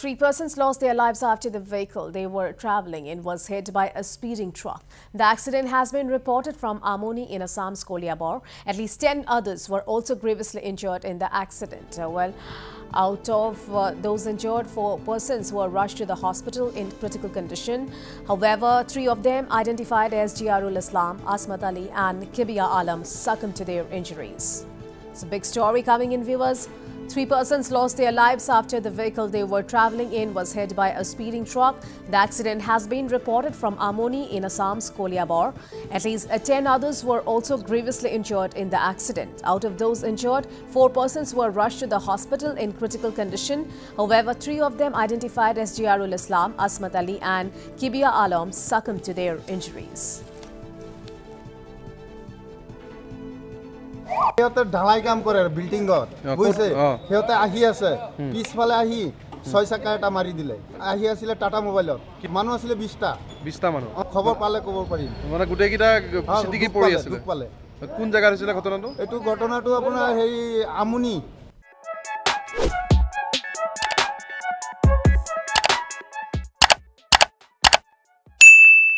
Three persons lost their lives after the vehicle they were travelling in was hit by a speeding truck. The accident has been reported from Amoni in Assam's Koliabor. At least 10 others were also grievously injured in the accident. Out of those injured, 4 persons were rushed to the hospital in critical condition. However, 3 of them, identified as Jiarul Islam, Asmat Ali and Kibia Alam, succumbed to their injuries. It's a big story coming in, viewers. 3 persons lost their lives after the vehicle they were travelling in was hit by a speeding truck. The accident has been reported from Amoni in Assam's Koliabor. At least 10 others were also grievously injured in the accident. Out of those injured, 4 persons were rushed to the hospital in critical condition. However, 3 of them, identified as Jiarul Islam, Asmat Ali and Kibia Alam, succumbed to their injuries. সিহঁতে ঢালাই কাম কৰে বিল্ডিংত বুজিছে সিহঁতে আহি আছে পিছফালে আহি 6 চাকা এটা মাৰি দিলে আহি আছিল টাটা মোবাইলত মানুহ আছিল 20টা মানুহ খবৰ পালে ক'ব পাৰিম মানে গোটেই কিটা সিদ্ধি পৰি আছিল দুখ পালে কোন জায়গা হৈছিল ঘটনাটো এটো ঘটনাটো আপোনাৰ হেই আমুনি